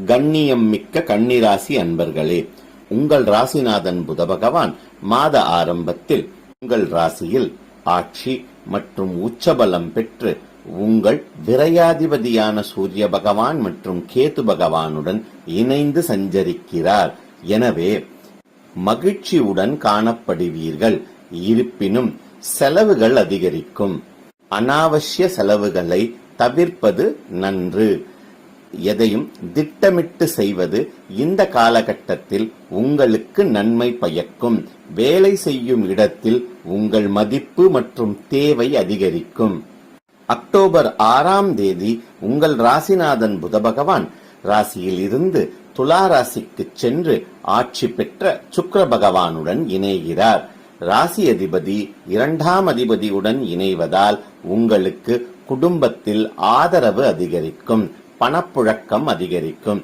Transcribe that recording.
கண்ணியம் மிக்க கன்னிராசி அன்பர்களே, உங்கள் ராசிநாதன் புத பகவான் மாத ஆரம்பத்தில் உங்கள் ராசியில் ஆட்சி மற்றும் உச்சபலம் பெற்று உங்கள் விரையாதிபதியான சூரிய பகவான் மற்றும் கேது பகவானுடன் இணைந்து சஞ்சரிக்கிறார். எனவே மகிழ்ச்சியுடன் காணப்படுவீர்கள். இருப்பினும் செலவுகள் அதிகரிக்கும். அனாவசிய செலவுகளை தவிர்ப்பது நன்று. எதையும் திட்டமிட்டு செய்வது இந்த காலகட்டத்தில் உங்களுக்கு நன்மை பயக்கும். வேலை செய்யும் இடத்தில் உங்கள் மதிப்பு மற்றும் தேவை அதிகரிக்கும். அக்டோபர் 6ஆம் தேதி உங்கள் ராசிநாதன் புத பகவான் ராசியில் இருந்து துலா ராசிக்கு சென்று ஆட்சி பெற்ற சுக்கிர பகவானுடன் இணைகிறார். ராசி அதிபதி 2ஆம் அதிபதியுடன் இணைவதால் உங்களுக்கு குடும்பத்தில் ஆதரவு அதிகரிக்கும், பணப்புழக்கம் அதிகரிக்கும்.